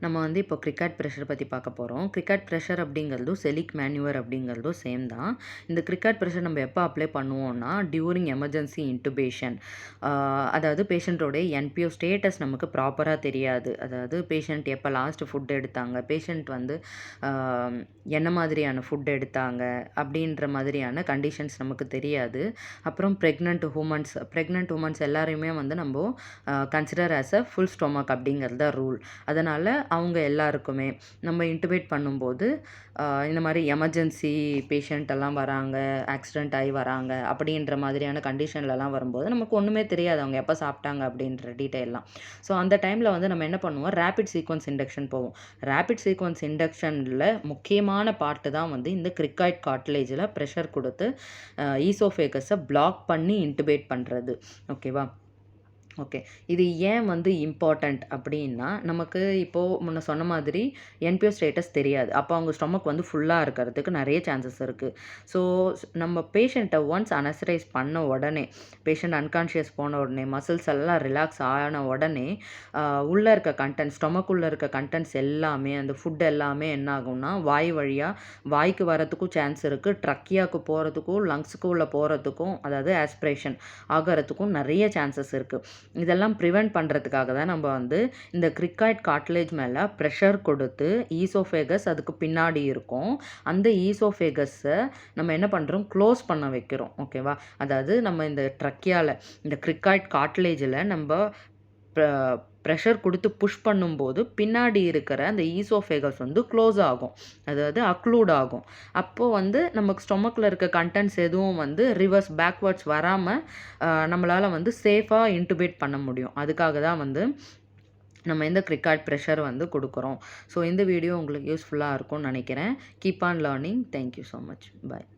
நம்ம வந்து இப்போ கிரிக்கெட் ப்ரெஷர் பற்றி பார்க்க போகிறோம். கிரிக்கெட் ப்ரெஷர் அப்படிங்கிறதும் செலிக் மேன்யூவர் அப்படிங்கிறதும் சேம் தான். இந்த கிரிக்கெட் ப்ரெஷர் நம்ம எப்போ அப்ளை பண்ணுவோம்னா டியூரிங் எமர்ஜென்சி இன்டுபேஷன். அதாவது பேஷண்ட்டோடைய என்பிஓ ஸ்டேட்டஸ் நமக்கு ப்ராப்பராக தெரியாது. அதாவது பேஷண்ட் எப்போ லாஸ்ட் ஃபுட் எடுத்தாங்க, பேஷண்ட் வந்து என்ன மாதிரியான ஃபுட் எடுத்தாங்க அப்படின்ற மாதிரியான கண்டிஷன்ஸ் நமக்கு தெரியாது. அப்புறம் ப்ரெக்னென்ட் உமன்ஸ் எல்லாரையுமே வந்து நம்ம consider as a full stomach அப்படிங்கிறது தான் ரூல். அதனால் அவங்க எல்லாருக்குமே நம்ம இன்டுபேட் பண்ணும்போது இந்த மாதிரி எமர்ஜென்சி பேஷண்ட் எல்லாம் வராங்க, ஆக்சிடெண்ட் ஆகி வராங்க அப்படின்ற மாதிரியான கண்டிஷன்லலாம் வரும்போது நமக்கு ஒன்றுமே தெரியாது அவங்க எப்போ சாப்பிட்டாங்க அப்படின்ற டீட்டெயிலாம். ஸோ அந்த டைமில் வந்து நம்ம என்ன பண்ணுவோம், ரேபிட் சீக்வன்ஸ் இண்டக்ஷன் போவோம். ரேபிட் சீக்வன்ஸ் இண்டக்ஷனில் முக்கியமான பார்ட்டு தான் வந்து இந்த கிரிக்காய்ட் கார்ட்லேஜில் ப்ரெஷர் கொடுத்து ஈசோஃபேகஸை பிளாக் பண்ணி இன்டுபேட் பண்ணுறது. ஓகேவா? ஓகே. இது ஏன் வந்து இம்பார்ட்டண்ட் அப்படின்னா, நமக்கு இப்போது முன்ன சொன்ன மாதிரி என்பிஓ ஸ்டேட்டஸ் தெரியாது. அப்போ அவங்க ஸ்டொமக் வந்து ஃபுல்லாக இருக்கிறதுக்கு நிறைய சான்சஸ் இருக்குது. ஸோ நம்ம பேஷண்ட்டை ஒன்ஸ் அனஸ்தரைஸ் பண்ண உடனே, பேஷண்ட் அன்கான்ஷியஸ் போன உடனே, மசில்ஸ் எல்லாம் ரிலாக்ஸ் ஆன உடனே உள்ளே இருக்க கண்டென்ட்ஸ், ஸ்டொமக்குள்ளே இருக்க கண்டென்ட்ஸ் எல்லாமே, அந்த ஃபுட் எல்லாமே என்ன ஆகும்னா வாய் வழியாக வாய்க்கு வரத்துக்கும் சான்ஸ் இருக்குது, ட்ரக்கியாவுக்கு போகிறதுக்கும் லங்ஸுக்கு உள்ள போகிறதுக்கும், அதாவது ஆஸ்பிரேஷன் ஆகிறதுக்கும் நிறைய சான்சஸ் இருக்குது. இதெல்லாம் ப்ரிவென்ட் பண்ணுறதுக்காக தான் நம்ம வந்து இந்த கிரிக்காய்ட் கார்ட்லேஜ் மேலே ப்ரெஷர் கொடுத்து ஈசோஃபேகஸ் அதுக்கு பின்னாடி இருக்கும். அந்த ஈசோஃபேகஸை நம்ம என்ன பண்ணுறோம், க்ளோஸ் பண்ண வைக்கிறோம். ஓகேவா? அதாவது நம்ம இந்த ட்ரக்கியாவில் இந்த கிரிக்காய்ட் கார்ட்லேஜில் நம்ம ப்ரெஷர் கொடுத்து புஷ் பண்ணும்போது பின்னாடி இருக்கிற அந்த ஈசோஃபேகஸ் வந்து க்ளோஸ் ஆகும், அதாவது அக்ளூட் ஆகும். அப்போது வந்து நமக்கு ஸ்டொமக்கில் இருக்க கண்டென்ட்ஸ் எதுவும் வந்து ரிவர்ஸ் பேக்வேர்ட்ஸ் வராமல் நம்மளால் வந்து சேஃபாக இன்டுபேட் பண்ண முடியும். அதுக்காக தான் வந்து நம்ம இந்த கிரிக்காய்ட் ப்ரெஷர் வந்து கொடுக்குறோம். ஸோ இந்த வீடியோ உங்களுக்கு யூஸ்ஃபுல்லாக இருக்கும்னு நினைக்கிறேன். Keep on learning. Thank you so much. Bye.